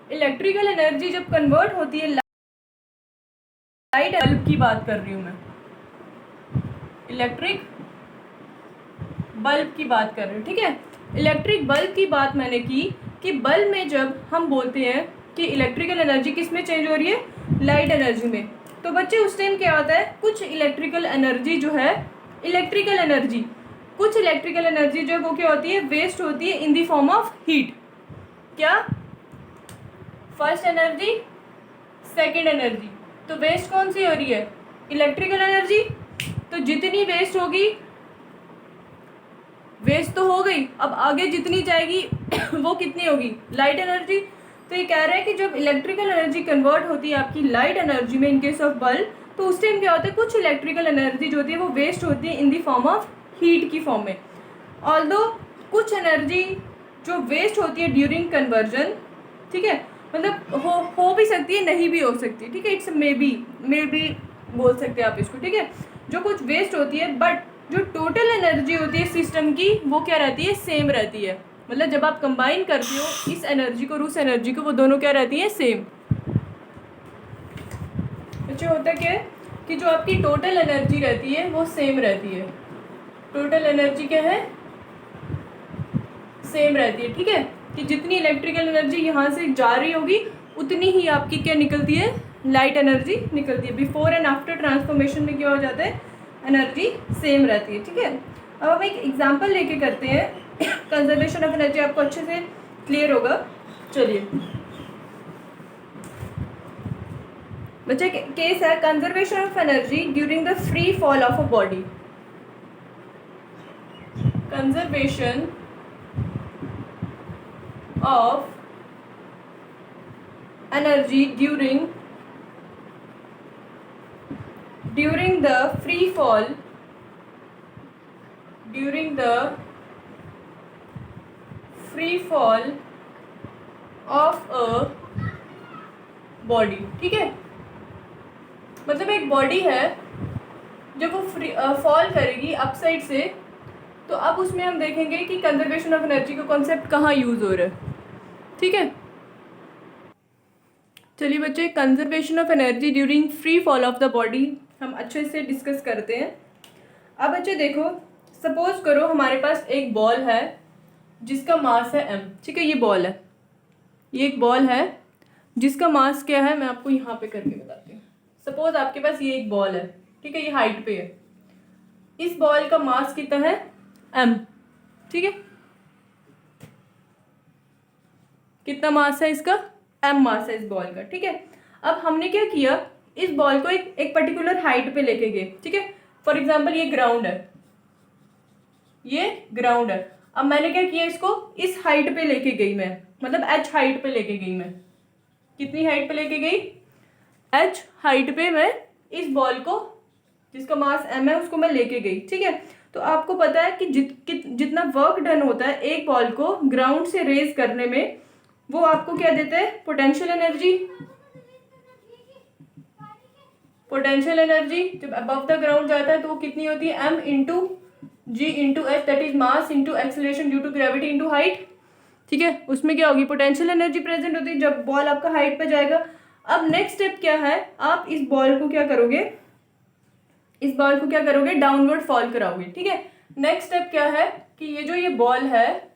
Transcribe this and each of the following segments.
Electrical energy जब convert होती है लाइट बल्ब की बात कर रही हूँ मैं, इलेक्ट्रिक बल्ब की बात कर रही हूँ, ठीक है। इलेक्ट्रिक बल्ब की बात मैंने की कि बल्ब में जब हम बोलते हैं कि इलेक्ट्रिकल एनर्जी किस में चेंज हो रही है, लाइट एनर्जी में, तो बच्चे उस टाइम क्या होता है, कुछ इलेक्ट्रिकल एनर्जी जो है, कुछ इलेक्ट्रिकल एनर्जी जो है वो क्या होती है, वेस्ट होती है in the form of heat. क्या, फर्स्ट एनर्जी, सेकेंड एनर्जी। तो वेस्ट कौन सी हो रही है, इलेक्ट्रिकल एनर्जी। तो जितनी वेस्ट होगी, वेस्ट तो हो गई, अब आगे जितनी जाएगी वो कितनी होगी, लाइट एनर्जी। तो ये कह रहा है कि जब इलेक्ट्रिकल एनर्जी कन्वर्ट होती है आपकी लाइट एनर्जी में इन केस ऑफ बल्ब, तो उस टाइम क्या होता है, कुछ इलेक्ट्रिकल एनर्जी जो होती है वो वेस्ट होती है इन दी फॉर्म ऑफ हीट की फॉर्म में। ऑल्दो कुछ एनर्जी जो वेस्ट होती है ड्यूरिंग कन्वर्जन, ठीक है, मतलब हो भी सकती है, नहीं भी हो सकती, ठीक है, इट्स मे बी बोल सकते हैं आप इसको, ठीक है। जो कुछ वेस्ट होती है, बट जो टोटल एनर्जी होती है सिस्टम की वो क्या रहती है, सेम रहती है। मतलब जब आप कंबाइन करते हो इस एनर्जी को और उस एनर्जी को, वो दोनों क्या रहती है, सेम। अच्छा, होता क्या है कि जो आपकी टोटल एनर्जी रहती है वो सेम रहती है, टोटल एनर्जी क्या है, सेम रहती है, ठीक है। कि जितनी इलेक्ट्रिकल एनर्जी यहाँ से जा रही होगी उतनी ही आपकी क्या निकलती है, लाइट एनर्जी निकलती है। बिफोर एंड आफ्टर ट्रांसफॉर्मेशन में क्या हो जाता है, एनर्जी सेम रहती है, ठीक है। अब हम एक एग्जांपल लेके करते हैं, कंजर्वेशन ऑफ एनर्जी आपको अच्छे से क्लियर होगा। चलिए बच्चे, केस है conservation of energy during the free fall of a body. Conservation of energy during the free fall of a body, ठीक है। मतलब एक बॉडी है, जब वो फॉल करेगी अपसाइड से, तो अब उसमें हम देखेंगे कि कंजर्वेशन ऑफ एनर्जी का कॉन्सेप्ट कहाँ यूज हो रहा है, ठीक है। चलिए बच्चे, conservation of energy during free fall of the body हम अच्छे से डिस्कस करते हैं। अब बच्चे देखो, सपोज करो हमारे पास एक बॉल है जिसका मास है m, ठीक है। ये बॉल है, ये एक बॉल है जिसका मास क्या है, मैं आपको यहाँ पे करके बताती हूँ। सपोज आपके पास ये एक बॉल है, ठीक है, ये हाइट पे है। इस बॉल का मास कितना है, m, ठीक है। कितना मास है इसका, m मास है इस बॉल का, ठीक है। अब हमने क्या किया, इस बॉल को एक पर्टिकुलर हाइट पे लेके गए, ठीक है। फॉर एग्जांपल ये ग्राउंड है, ये ग्राउंड है। अब मैंने क्या किया, इसको इस हाइट पे लेके गई मैं, मतलब h हाइट पे लेके गई मैं। कितनी हाइट पे लेके गई, h हाइट पे मैं इस बॉल को, जिसका मास m है, उसको मैं लेके गई, ठीक है। तो आपको पता है कि जितना वर्क डन होता है एक बॉल को ग्राउंड से रेज करने में, वो आपको क्या देता है, पोटेंशियल एनर्जी। पोटेंशियल एनर्जी जब अबव द ग्राउंड जाता है तो वो कितनी होती है, m into g into h, that is mass into acceleration due to gravity into height, ठीक है। उसमें क्या होगी, पोटेंशियल एनर्जी प्रेजेंट होती है जब बॉल आपका हाइट पे जाएगा। अब नेक्स्ट स्टेप क्या है, आप इस बॉल को क्या करोगे, इस बॉल को क्या करोगे, डाउनवर्ड फॉल कराओगे, ठीक है। नेक्स्ट स्टेप क्या है कि ये बॉल है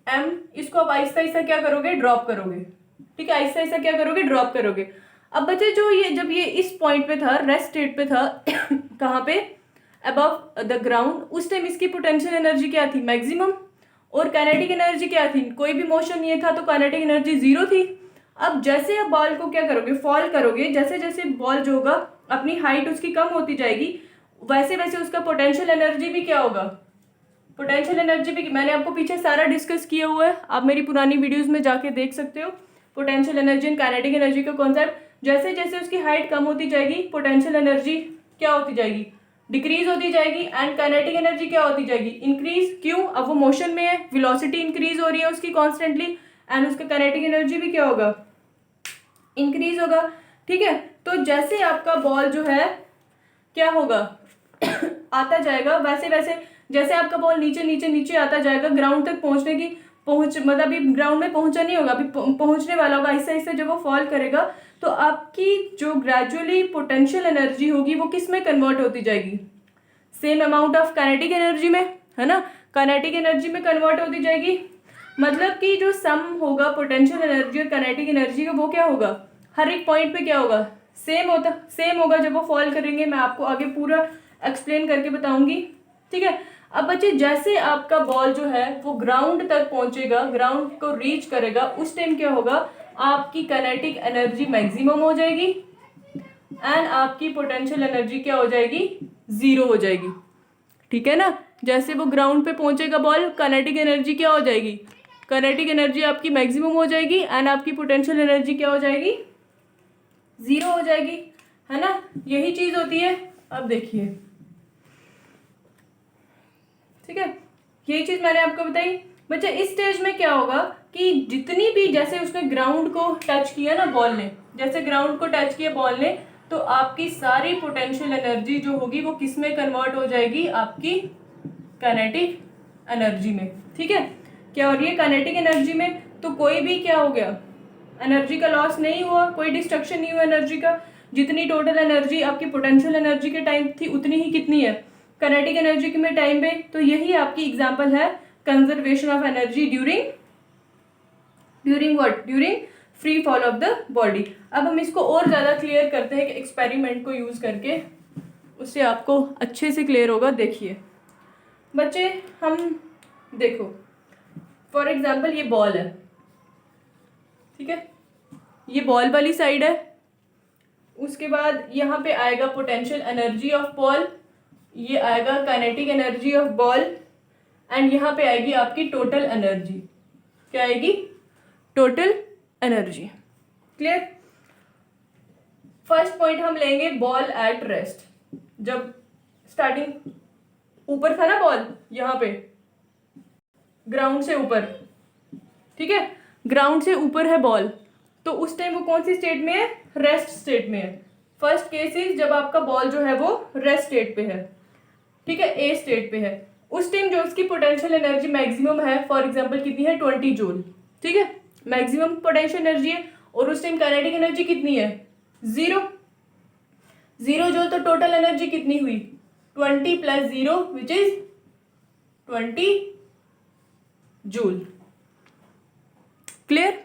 m, इसको आप आहिस्ता आहिस्ता क्या करोगे, ड्रॉप करोगे, ठीक है। आहिस्ता आहिस्ता क्या करोगे, ड्रॉप करोगे। अब बच्चे जो जब ये इस पॉइंट पे था, रेस्ट स्टेट पे था कहाँ पे, अबव द ग्राउंड, उस टाइम इसकी पोटेंशियल एनर्जी क्या थी, मैक्सिमम, और काइनेटिक एनर्जी क्या थी, कोई भी मोशन नहीं था, तो काइनेटिक एनर्जी 0 थी। अब जैसे आप बॉल को क्या करोगे, फॉल करोगे, जैसे जैसे बॉल जो होगा अपनी हाइट उसकी कम होती जाएगी, वैसे वैसे उसका पोटेंशियल एनर्जी भी क्या होगा, पोटेंशियल एनर्जी भी मैंने आपको पीछे सारा डिस्कस किया हुआ है, आप मेरी पुरानी वीडियोस में जाके देख सकते हो। Potential energy and kinetic energy का कॉन्सेप्ट, जैसे जैसे उसकी हाइट कम होती जाएगी पोटेंशियल एनर्जी क्या होती जाएगी, डिक्रीज होती जाएगी, एंड काइनेटिक एनर्जी क्या होती जाएगी, इंक्रीज। क्यों, अब वो मोशन में है, वेलोसिटी इंक्रीज हो रही है उसकी कॉन्स्टेंटली, एंड उसका काइनेटिक एनर्जी भी क्या होगा, इंक्रीज होगा, ठीक है। तो जैसे आपका बॉल जो है क्या होगा आता जाएगा, वैसे वैसे जैसे आपका बॉल नीचे नीचे नीचे आता जाएगा, ग्राउंड तक पहुंचने की मतलब अभी ग्राउंड में पहुंचा नहीं होगा, अभी पहुंचने वाला होगा। ऐसे ऐसे जब वो फॉल करेगा तो आपकी जो ग्रेजुअली पोटेंशियल एनर्जी होगी वो किस में कन्वर्ट होती जाएगी? Same amount of kinetic energy में, है ना, काइनेटिक एनर्जी में कन्वर्ट होती जाएगी। मतलब कि जो सम होगा पोटेंशियल एनर्जी और काइनेटिक एनर्जी का वो क्या होगा, हर एक पॉइंट पे क्या होगा, सेम होगा जब वो फॉल करेंगे। मैं आपको आगे पूरा एक्सप्लेन करके बताऊंगी, ठीक है। अब बच्चे जैसे आपका बॉल जो है वो ग्राउंड तक पहुंचेगा, ग्राउंड को रीच करेगा, उस टाइम क्या होगा, आपकी काइनेटिक एनर्जी मैक्सिमम हो जाएगी एंड आपकी पोटेंशियल एनर्जी क्या हो जाएगी, जीरो हो जाएगी, ठीक है ना। जैसे वो ग्राउंड पे पहुंचेगा बॉल, काइनेटिक एनर्जी क्या हो जाएगी, काइनेटिक एनर्जी आपकी मैक्सिमम हो जाएगी एंड आपकी पोटेंशियल एनर्जी क्या हो जाएगी, जीरो हो जाएगी, है ना। यही चीज होती है। अब देखिए, ठीक है, यही चीज मैंने आपको बताई। बच्चे इस स्टेज में क्या होगा कि जितनी भी, जैसे उसने ग्राउंड को टच किया ना बॉल ने, जैसे ग्राउंड को टच किया बॉल ने, तो आपकी सारी पोटेंशियल एनर्जी जो होगी वो किस में कन्वर्ट हो जाएगी, आपकी काइनेटिक एनर्जी में, ठीक है। क्या हो रही है, काइनेटिक एनर्जी में। तो कोई भी क्या हो गया, एनर्जी का लॉस नहीं हुआ, कोई डिस्ट्रक्शन नहीं हुआ एनर्जी का। जितनी टोटल एनर्जी आपकी पोटेंशियल एनर्जी के टाइम थी उतनी ही कितनी है, काइनेटिक एनर्जी के में टाइम पे। तो यही आपकी एग्जांपल है conservation of energy during what, during free fall of the body. अब हम इसको और ज़्यादा क्लियर करते हैं कि एक्सपेरिमेंट को यूज़ करके, उससे आपको अच्छे से क्लियर होगा। देखिए बच्चे, हम देखो फॉर एग्जाम्पल ये बॉल है, ठीक है, ये बॉल वाली साइड है। उसके बाद यहाँ पे आएगा पोटेंशियल एनर्जी ऑफ बॉल, ये आएगा kinetic energy of ball and यहाँ पे आएगी आपकी टोटल एनर्जी। क्या आएगी, total energy. Clear. First point हम लेंगे बॉल एट रेस्ट। जब स्टार्टिंग ऊपर था ना बॉल, यहाँ पे ग्राउंड से ऊपर, ठीक है, ग्राउंड से ऊपर है बॉल, तो उस टाइम वो कौन सी स्टेट में है, रेस्ट स्टेट में है। फर्स्ट केस इज जब आपका बॉल जो है वो रेस्ट स्टेट पे है, ठीक है, ए स्टेट पे है। उस टाइम जो उसकी पोटेंशियल एनर्जी मैक्सिमम है, फॉर एग्जांपल कितनी है, 20 जूल, ठीक है, मैक्सिमम पोटेंशियल एनर्जी है। और उस टाइम काइनेटिक एनर्जी कितनी है, 0 जूल। तो टोटल एनर्जी कितनी हुई, 20 + 0 which is 20 joule. Clear.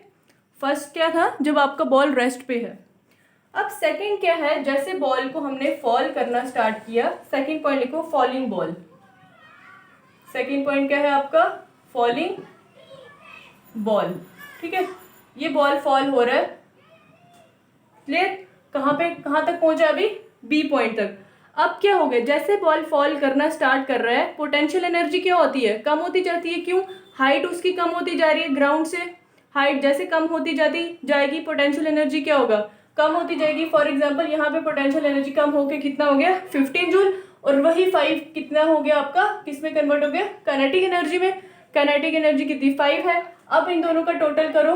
First क्या था, जब आपका बॉल रेस्ट पे है। अब सेकंड क्या है, जैसे बॉल को हमने फॉल करना स्टार्ट किया, सेकंड पॉइंट लिखो फॉलिंग बॉल। सेकंड पॉइंट क्या है आपका, फॉलिंग बॉल, ठीक है। ये बॉल फॉल हो रहा है, क्लियर। कहाँ तक पहुंचा अभी, बी पॉइंट तक। अब क्या हो गया, जैसे बॉल फॉल करना स्टार्ट कर रहा है, पोटेंशियल एनर्जी क्या होती है, कम होती जाती है। क्यों, हाइट उसकी कम होती जा रही है ग्राउंड से। हाइट जैसे कम होती जाती जाएगी, पोटेंशियल एनर्जी क्या होगा, कम होती जाएगी। फॉर एग्जांपल यहाँ पे पोटेंशियल एनर्जी कम होके कितना हो गया, 15 जूल। और वही 5 कितना हो गया आपका, किस में कन्वर्ट हो गया, काइनेटिक एनर्जी में। काइनेटिक एनर्जी कितनी, 5 है। अब इन दोनों का टोटल करो,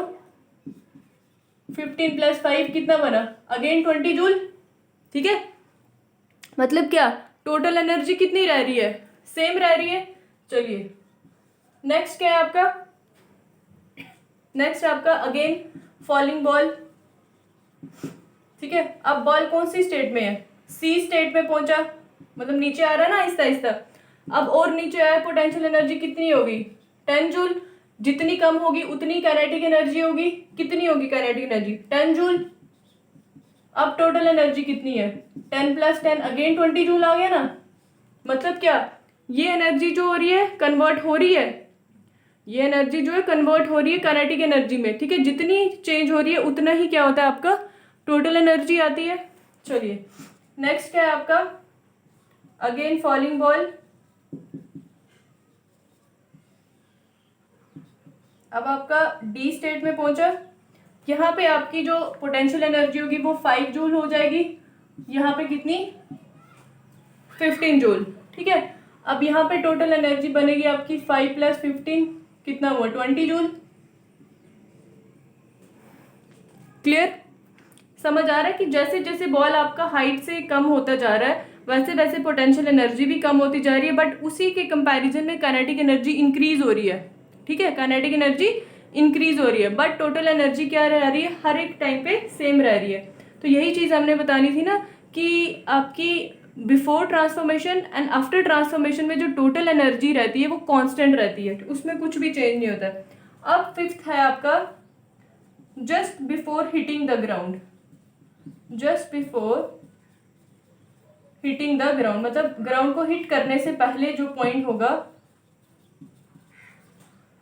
15 + 5 कितना बना, अगेन 20 जूल, ठीक है। मतलब क्या, टोटल एनर्जी कितनी रह रही है, सेम रह रही है। चलिए नेक्स्ट क्या है आपका, नेक्स्ट आपका अगेन फॉलिंग बॉल, ठीक है। अब बॉल कौन सी स्टेट में है, सी स्टेट में पहुंचा, मतलब नीचे आ रहा है ना आहिस्ता आहिस्ता। अब और नीचे आया, पोटेंशियल एनर्जी कितनी होगी, 10 जूल। जितनी कम होगी उतनी काइनेटिक एनर्जी होगी। कितनी होगी काइनेटिक एनर्जी, 10 जूल। अब टोटल एनर्जी कितनी है, 10 + 10 अगेन 20 जूल आ गया ना। मतलब क्या, ये एनर्जी जो हो रही है कन्वर्ट हो रही है, ये एनर्जी जो है कन्वर्ट हो रही है काइनेटिक एनर्जी में, ठीक है। जितनी चेंज हो रही है उतना ही क्या होता है आपका, टोटल एनर्जी आती है। चलिए नेक्स्ट क्या है आपका, अगेन फॉलिंग बॉल। अब आपका डी स्टेट में पहुंचा, यहाँ पे आपकी जो पोटेंशियल एनर्जी होगी वो 5 जूल हो जाएगी। यहाँ पे कितनी, 15 जूल, ठीक है। अब यहाँ पे टोटल एनर्जी बनेगी आपकी 5 + 15 कितना हुआ, 20 जूल। क्लियर। समझ आ रहा है कि जैसे जैसे बॉल आपका हाइट से कम होता जा रहा है वैसे वैसे पोटेंशियल एनर्जी भी कम होती जा रही है, बट उसी के कंपैरिजन में काइनेटिक एनर्जी इंक्रीज हो रही है। ठीक है, काइनेटिक एनर्जी इंक्रीज हो रही है, बट टोटल एनर्जी क्या रह रही है, हर एक टाइम पे सेम रह रही है। तो यही चीज़ हमने बतानी थी ना कि आपकी before transformation and after transformation में जो टोटल एनर्जी रहती है वो कांस्टेंट रहती है, उसमें कुछ भी चेंज नहीं होता है। अब फिफ्थ है आपका just before hitting the ground. Just before hitting the ground मतलब ग्राउंड को हिट करने से पहले जो पॉइंट होगा,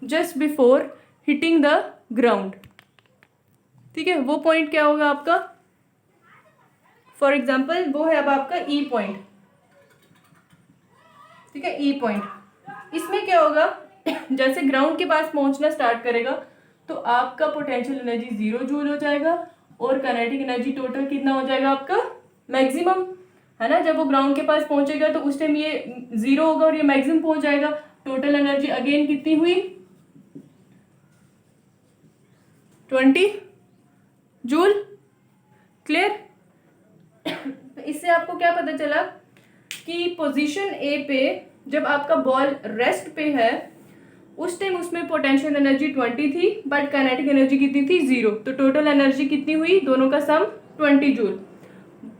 just before hitting the ground, ठीक है, वो पॉइंट क्या होगा आपका, फॉर एग्जाम्पल वो है अब आपका ई पॉइंट, ठीक है, ई पॉइंट। इसमें क्या होगा जैसे ग्राउंड के पास पहुंचना स्टार्ट करेगा तो आपका पोटेंशियल एनर्जी 0 जूल हो जाएगा और काइनेटिक एनर्जी टोटल कितना हो जाएगा आपका, मैक्सिमम, है ना। जब वो ग्राउंड के पास पहुंचेगा तो उस टाइम ये 0 होगा और ये मैक्सिमम पहुंच जाएगा। टोटल एनर्जी अगेन कितनी हुई, 20 जूल। क्लियर। तो इससे आपको क्या पता चला कि पोजीशन ए पे जब आपका बॉल रेस्ट पे है उस टाइम उसमें पोटेंशियल एनर्जी 20 थी बट काइनेटिक एनर्जी कितनी थी, 0। तो टोटल एनर्जी कितनी हुई, दोनों का सम 20 जूल।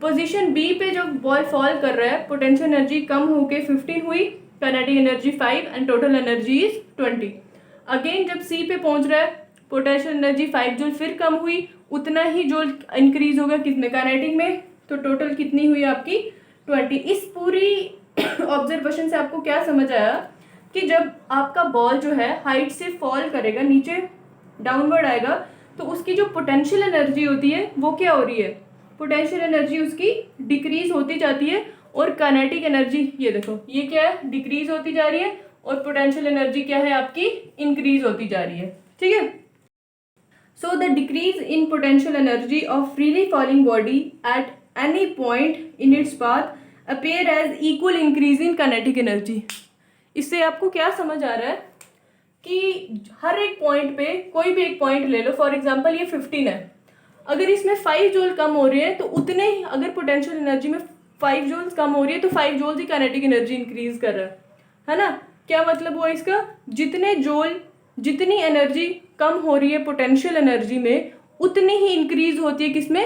पोजीशन बी पे जब बॉल फॉल कर रहा है पोटेंशियल एनर्जी कम होके 15 हुई, kinetic energy 5 and total energy is 20। Again जब सी पे पहुंच रहा है पोटेंशियल एनर्जी 5 जूल फिर कम हुई, उतना ही जूल इंक्रीज होगा किसमें, काइनेटिक में। तो टोटल कितनी हुई आपकी, 20। इस पूरी ऑब्जर्वेशन से आपको क्या समझ आया कि जब आपका बॉल जो है हाइट से फॉल करेगा, नीचे डाउनवर्ड आएगा, तो उसकी जो पोटेंशियल एनर्जी होती है वो क्या हो रही है, पोटेंशियल एनर्जी उसकी डिक्रीज होती जाती है और काइनेटिक एनर्जी ये देखो ये क्या है, डिक्रीज होती जा रही है और पोटेंशियल एनर्जी क्या है आपकी, इंक्रीज होती जा रही है, ठीक है। So the decrease in potential energy of freely falling body at any point in its path appear as equal increase in kinetic energy. इससे आपको क्या समझ आ रहा है कि हर एक पॉइंट पे कोई भी एक पॉइंट ले लो, फॉर एग्जांपल ये 15 है, अगर इसमें 5 जूल कम हो रही है तो उतने ही, अगर पोटेंशियल एनर्जी में 5 जूल्स कम हो रही है तो 5 जूल्स ही काइनेटिक एनर्जी इंक्रीज कर रहा है ना। क्या मतलब हुआ इसका, जितने जूल, जितनी एनर्जी कम हो रही है पोटेंशियल एनर्जी में उतनी ही इंक्रीज होती है किसमें,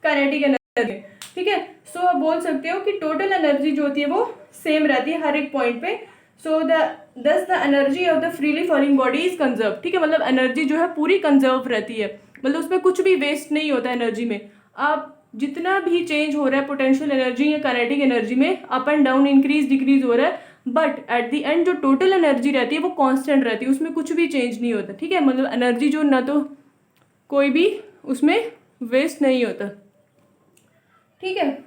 काइनेटिक एनर्जी, ठीक है। सो आप बोल सकते हो कि टोटल एनर्जी जो होती है वो सेम रहती है हर एक पॉइंट पे। सो दस the energy of the freely falling body is conserve, ठीक है, मतलब एनर्जी जो है पूरी कंजर्व रहती है, मतलब उसमें कुछ भी वेस्ट नहीं होता एनर्जी में। आप जितना भी चेंज हो रहा है पोटेंशियल एनर्जी या काइनेटिक एनर्जी में, up and down, increase decrease हो रहा है, बट एट द एंड जो टोटल एनर्जी रहती है वो कांस्टेंट रहती है, उसमें कुछ भी चेंज नहीं होता, ठीक है। मतलब एनर्जी जो ना तो कोई भी उसमें वेस्ट नहीं होता, ठीक है।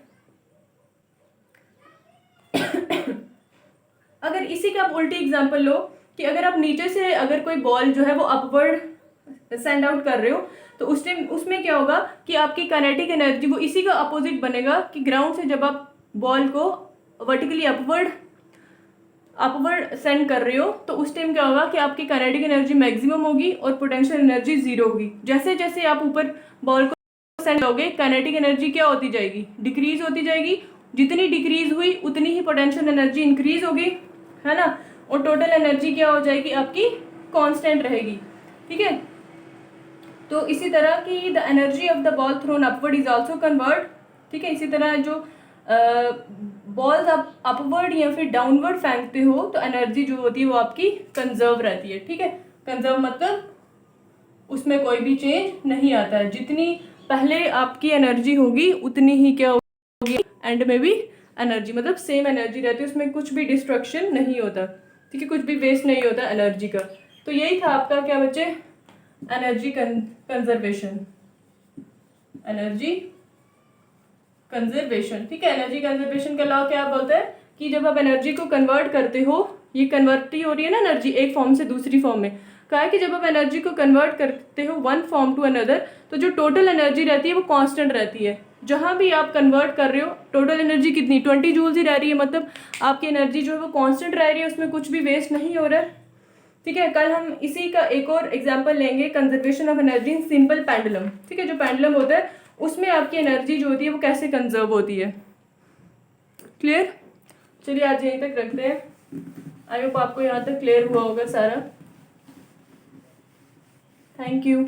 अगर इसी का आप उल्टी एग्जांपल लो कि अगर आप नीचे से अगर कोई बॉल जो है वो अपवर्ड सेंड आउट कर रहे हो तो उस टाइम उसमें क्या होगा कि आपकी काइनेटिक एनर्जी वो इसी का अपोजिट बनेगा कि ग्राउंड से जब आप बॉल को वर्टिकली अपवर्ड सेंड कर रहे हो तो उस टाइम क्या होगा कि आपकी काइनेटिक एनर्जी मैक्सिमम होगी और पोटेंशियल एनर्जी 0 होगी। जैसे जैसे आप ऊपर बॉल को सेंड करोगे काइनेटिक एनर्जी क्या होती जाएगी, डिक्रीज होती जाएगी, जितनी डिक्रीज हुई उतनी ही पोटेंशियल एनर्जी इंक्रीज होगी, है ना, और टोटल एनर्जी क्या हो जाएगी आपकी, कांस्टेंट रहेगी, ठीक है। तो इसी तरह की the energy of the ball throne upward is also convert, ठीक है। इसी तरह जो बॉल्स आप अपवर्ड या फिर डाउनवर्ड फेंकते हो तो एनर्जी जो होती है वो आपकी कंजर्व रहती है, ठीक है। कंजर्व मतलब उसमें कोई भी चेंज नहीं आता है, जितनी पहले आपकी एनर्जी होगी उतनी ही क्या होगी एंड में भी एनर्जी, मतलब सेम एनर्जी रहती है, उसमें कुछ भी डिस्ट्रक्शन नहीं होता, ठीक है, कुछ भी वेस्ट नहीं होता एनर्जी का। तो यही था आपका क्या बच्चे, एनर्जी कंजर्वेशन, एनर्जी कंजर्वेशन, ठीक है। एनर्जी कंजर्वेशन का लॉ क्या बोलता है कि जब आप एनर्जी को कन्वर्ट करते हो, ये कन्वर्ट ही हो रही है ना एनर्जी एक फॉर्म से दूसरी फॉर्म में, कहा है कि जब आप एनर्जी को कन्वर्ट करते हो वन फॉर्म टू अनदर तो जो टोटल एनर्जी रहती है वो कांस्टेंट रहती है। जहाँ भी आप कन्वर्ट कर रहे हो टोटल एनर्जी कितनी, 20 जूल्स ही रह रही है, मतलब आपकी एनर्जी जो है वो कांस्टेंट रह रही है, उसमें कुछ भी वेस्ट नहीं हो रहा है, ठीक है। कल हम इसी का एक और एग्जांपल लेंगे, conservation of energy in simple pendulum, ठीक है। जो पेंडुलम होता है उसमें आपकी एनर्जी जो होती है वो कैसे कंजर्व होती है, क्लियर। चलिए आज यहीं तक रखते हैं, आई होप आपको यहाँ तक क्लियर हुआ होगा सारा। Thank you.